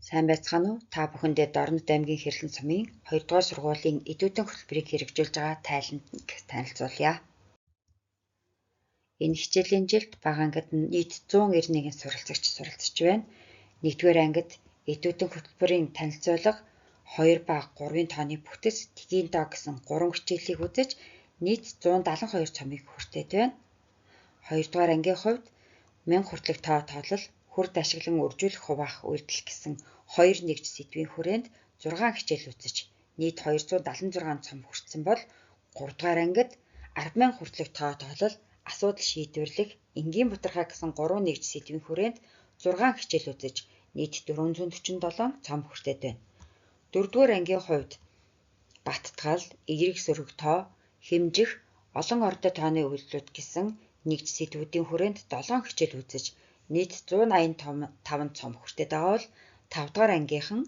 Сайн байцгаана уу? Та бүхэндээ Дорнод аймгийн Хэрлэн сумын 2 дугаар сургуулийн эдүүдэн хөтөлбөрийг хэрэгжүүлж байгаа тайланд танилцуулъя. Энэ хичээлийн жилд бага ангид нийт 191 суралцагч суралцж байна. 1-р ангид эдүүдэн хөтөлбөрийн танилцуулга 2 ба 3-ын тооны бүтэц тгийн доо гэсэн 3 хичээлийг үзэж нийт 172 цомыг хүртээд байна. 2-р ангийн хувьд 1000 хүртэлх тоо тоолол хүрд ашиглан үржүүлэх хуваах үйлдэл гэсэн 2 нэгж сэдвийн хүрээнд 6 хичээл үзэж нийт 276 цом хүртсэн бол 3-р ангид 100000 хүртэлх тоо тоолол асуудал шийдвэрлэх энгийн бутархай гэсэн 3 нэгж сэдвийн хүрээнд 6 хичээл үзэж нийт 447 цом хүртээд байна. 4-р ангийн хувьд баттгал, эерэг сөрөг тоо, хэмжих, олон ордой тооны үйлдэлүүд гэсэн нэгж сэдвүүдийн хүрээнд 7 хичээл үзэж нийт 185 цом хүртээд байгаа бол 5-р ангийнхан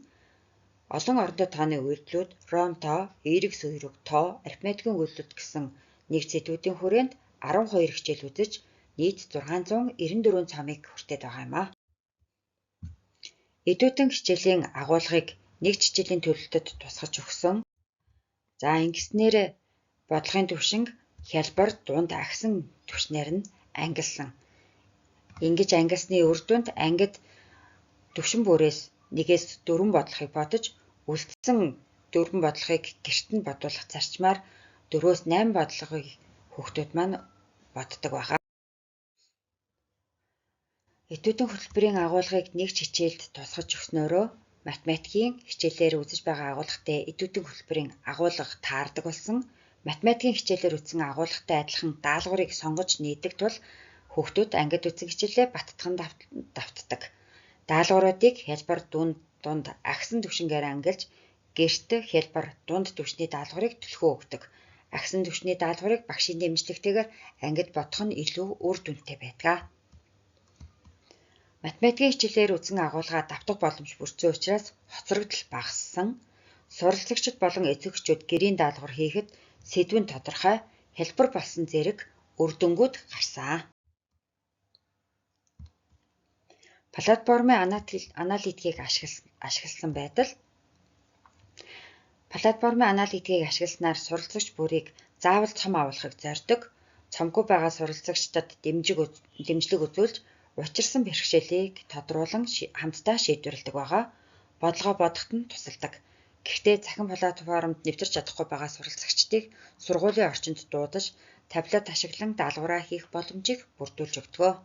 олон ордой тооны үйлдэлүүд, ром тоо, эерэг сөрөг тоо, арифметикийн үйлдэлүүд гэсэн нэгж сэдвүүдийн хүрээнд 12 хичээл үзэж нийт 694 цомыг хүртээд байгаа юм а. Эдүүдэн хичээлийн агуулгыг нэгж хичээлийн төлөлтөд тусгаж өгсөн. За ингэснээр бодлогын түвшинг хялбар, дунд, агсан түвшнээр нь ангилсан. Ингэж ангилсны үр дүнд ангид түвшин бүрээс 1-4 бодлогыг бодож үлдсэн 4 бодлогыг гэрт нь бодуулах зарчмаар 4-8 бодлогыг хүүхдүүд маань боддог байгаа. Эдүүдэн хөтөлбөрийн агуулгыг нэгж хичээлд тусгаж өгснөөрөө математикийн хичээлээр үзэж байгаа агуулгатай эдүүдэн хөтөлбөрийн агуулга таардаг болсон. Математикийн хичээлээр үзсэн агуулгатай адилхан даалгаврыг сонгож нээдэг тул хүүхдүүд ангид үзсэн хичээлээ баттган давтдаг. Даалгавруудыг хялбар, дунд, агсан түвшингээр ангилж гэрт хялбар, дунд түвшний даалгаврыг төлхөө өгдөг. Агсан түвшний даалгаврыг багшийн дэмжлэгтэйгээр ангид бодох нь илүү үр дүнтэй байдаг. Математикийн хичээлээр үзсэн агуулгаа давтах боломж бүрдсэн учраас хоцрогдол багассан. Суралцагчид болон эцэгчүүд гэрийн даалгавар хийхэд сэдвэн тодорхой, хялбар болсон зэрэг үр дүнгууд гарсан. Платформын аналитикийг ашигласан байдал. Платформын аналитикийг ашигласнаар суралцагч бүрийг заавал цом агуулгыг зорьдог, цомгүй байгаа суралцагчдад дэмжлэг үзүүлж учирсан бэрхшээлийг тодруулан хамтдаа шийдвэрлэдэг байгаа. Бодлогоо бодоход нь тусалдаг. Гэхдээ захин платформд нэвтэрч чадахгүй байгаа суралцагчдыг сургуулийн орчинд дуудаж, таблет ашиглан даалгавраа хийх боломжийг бүрдүүлж өгдөг.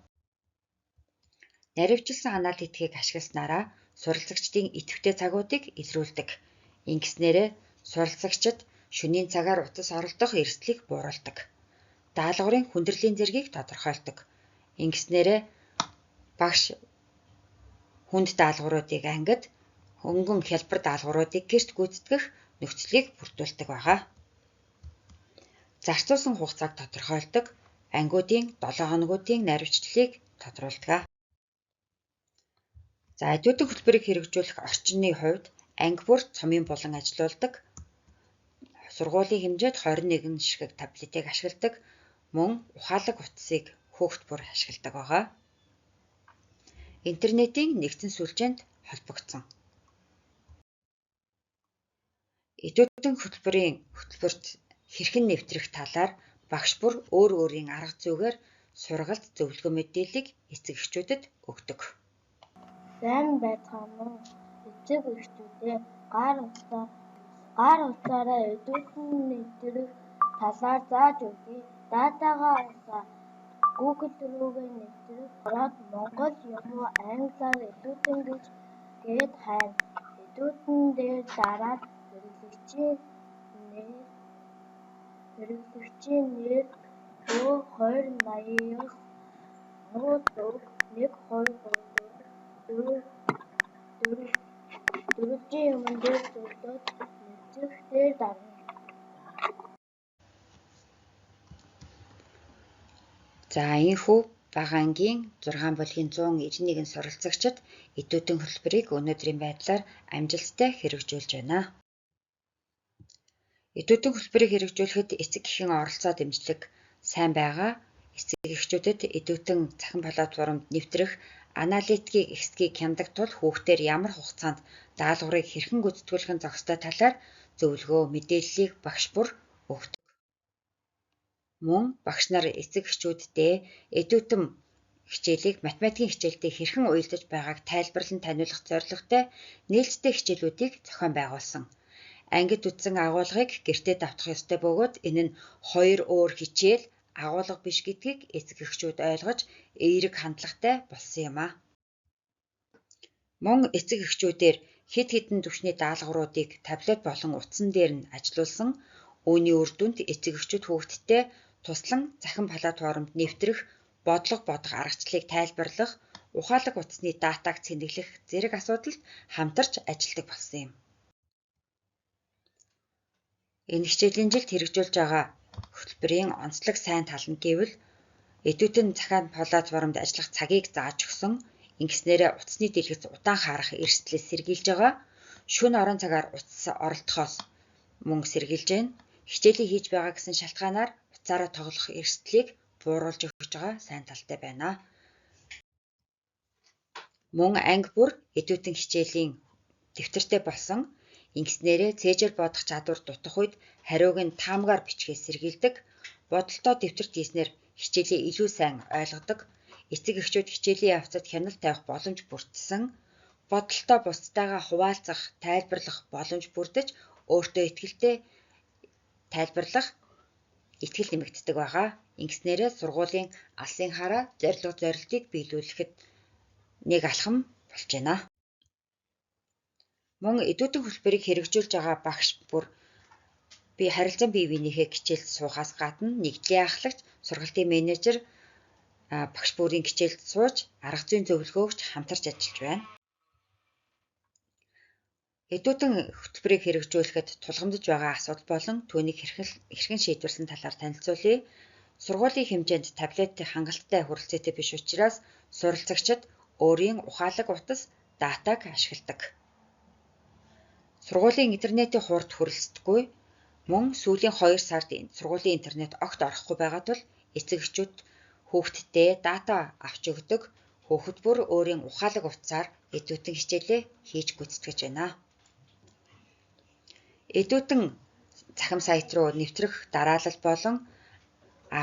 Наривчилсан аналитикийг ашигласнараа суралцагчдын идэвхтэй цагуудыг илрүүлдэг. Ингэснээр суралцагчид шөнийн цагаар утас оролдох эрсдлийг бууруулдаг. Даалгаврын хүндрэлийн зэргийг тодорхойлдог. Ингэснээр багш хүнд даалгавруудыг ангид хөнгөн хялбар даалгавруудыг гэрт гүйцэтгэх нөхцөлийг бүрдүүлдэг байгаа. Зарцуулсан хугацааг тодорхойлдог. Ангиудын 7 хоногуудын наривчлалыг тодруулдаг. За эдүүдэн хөтөлбөрийг хэрэгжүүлэх орчны хувьд анги бүр цомын булан ажилуулдаг. Сургуулийн хэмжээд 21 ширхэг таблетыг ашигладаг. Мөн ухаалаг утсыг хүүхд бүр ашигладаг байгаа. Интернетийн нэгдсэн сүлжээнд холбогдсон. Эдүүдэн хөтөлбөрт хэрхэн нэвтрэх талаар багш бүр өөр өөрийн арга зүйгээр сургалт зөвлөгөө мэдээллийг эцэг эхчүүдэд өгдөг. Сайн байцгаана уу? Эцэг эхчүүдээ гар утсаараа эдүүдэн нэвтрэх талаар зааж өгье. Датагаа Google рүүгээ нэвтрэх ороод монгол юм уу англиар эдүүдэн гээд хайр. Эдүүдэн дээр дараад хэрэглэгчийн нэр, хүү, 2089 нууц үг 1234 дөрвөлжин юман дээр зөвлөд нэвтрэх дээр дарна. За энэхүү бага ангийн 6/191 суралцагчид эдүүдэн хөтөлбөрийг өнөөдрийн байдлаар амжилттай хэрэгжүүлж байна. Эдүүдэн хөтөлбөрийг хэрэгжүүлэхэд эцэг эхийн оролцоо дэмжлэг сайн байгаа. Эцэг эхчүүдэд эдүүдэн захин платформд нэвтрэх аналитикийн хэсгийг хяндаг тул хүүхдээр ямар хугацаанд даалгаврыг хэрхэн гүйцэтгүүлэх нь зохистой талаар зөвлөгөө, мэдээллийг багш бүр өгдөг. Мөн багш нар эцэг эхчүүддээ эдүүтэн хичээлийг математикийн хичээлдээ хэрхэн уялдаж байгааг тайлбарлан таниулах зорилготой нээлттэй хичээлүүдийг зохион байгуулсан. Ангид үтсэн агуулгыг гэртээ давтах ёстой бөгөөд энэ нь хоёр өөр хичээл агуулга биш гэдгийг эцэг эхчүүд ойлгож эерэг хандлагатай болсон юм а. Мөн эцэг эхчүүдээр хэд хэдэн түвшний даалгавруудыг таблет болон утсан дээр нь ажилуулсан. Үүний үр дүнд эцэг эхчүүд хүүхдтэй туслан захин платформд нэвтрэх, бодлого бодох аргачлалыг тайлбарлах, ухаалаг утасны датаг цэнэглэх зэрэг асуудалд хамтарч ажилладаг болсон юм. Энэ хичээлийн жилд хэрэгжүүлж байгаа хөтөлбөрийн онцлог сайн тал нь гэвэл эдүүтэн захин платформд ажиллах цагийг зааж өгсөн, ингэснээрээ утасны дэлгэц удаан харах эрсдлээс сэргийлж байгаа, шөнө орон цагаар утас оролдохоос мөн сэргийлж байна. Хичээлийг хийж байгаа гэсэн шалтгаанаар утсаараа тоглох эрсдлийг бууруулж өгч байгаа сайн талтай байна. Мөн анги бүр эдүүтэн хичээлийн дэвтэртэй болсон. Ингэснээрээ цээжээр бодох чадвар дутах үед хариуг нь таамгаар бичгээс сэргийлдэг. Бодолтоо дэвтэрт хийснээр хичээлээ илүү сайн ойлгодог. Эцэг эхчүүд хичээлийн явцад хяналт тавих боломж бүрдсэн. Бодолтоо бусдаагаа хуваалцах, тайлбарлах боломж бүрдэж өөртөө итгэлтэй тайлбарлах итгэл нэмэгддэг байгаа. Ингэснээрээ сургуулийн алсын хараа зорилтыг биелүүлэхэд нэг алхам болж байна. Мөн эдүүтэн хөтөлбөрийг хэрэгжүүлж байгаа багш бүр харилцан бие биенийхээ хичээлд суухаас гадна нэгдлийн ахлагч, сургалтын менежер багш бүрийн хичээлд сууж арга зүйн зөвлөгөө өгч хамтарч ажиллаж байна. Эдүүтэн хөтөлбөрийг хэрэгжүүлэхэд тулгамдж байгаа асуудал болон түүнийг хэрхэн шийдвэрлсэн талаар танилцуулъя. Сургуулийн хэмжээнд таблет хангалттай хүрэлцээтэй биш учраас суралцагчид өөрийн ухаалаг утас, датаг ашигладаг. Сургуулийн интернетийн хуурд хүрэлцдэггүй. Мөн сүүлийн 2 сард сургуулийн интернет огт орохгүй байгаа тул эцэг эхчүүд хүүхдтэй дата авч өгдөг. Хүүхэд бүр өөрийн ухаалаг утсаар эдүүтэн хичээлээ хийж гүйцэтгэж байна. Эдүүтэн захим сайт руу нэвтрэх дараалал болон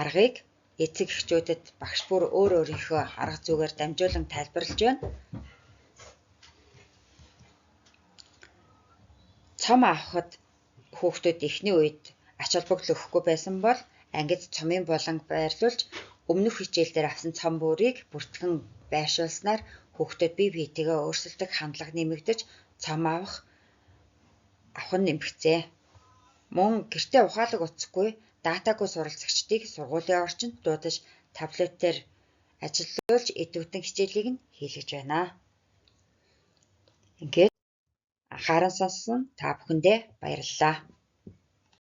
аргыг эцэг эхчүүдэд багш бүр өөрийнхөө арга зүйгээр дамжуулан тайлбарлаж байна. Цом авахд хүүхдүүд эхний үед ач холбогдол өгөхгүй байсан бол ангид цомын буланг байрлуулж өмнөх хичээлдээр авсан цом бүрийг бүртгэн байршуулснаар хүүхдүүд бие биетэйгээ өөрсөлдөх хандлага нэмэгдэж цом авах нь нэмэгцээ. Мөн гэртээ ухаалаг утасгүй, датагүй суралцагчдыг сургуулийн орчинд дуудаж таблетээр ажиллуулж эдүүтэн хичээлийг нь хийлгэж байна. Ингээд анхааран сонссон та бүхэндээ баярлалаа.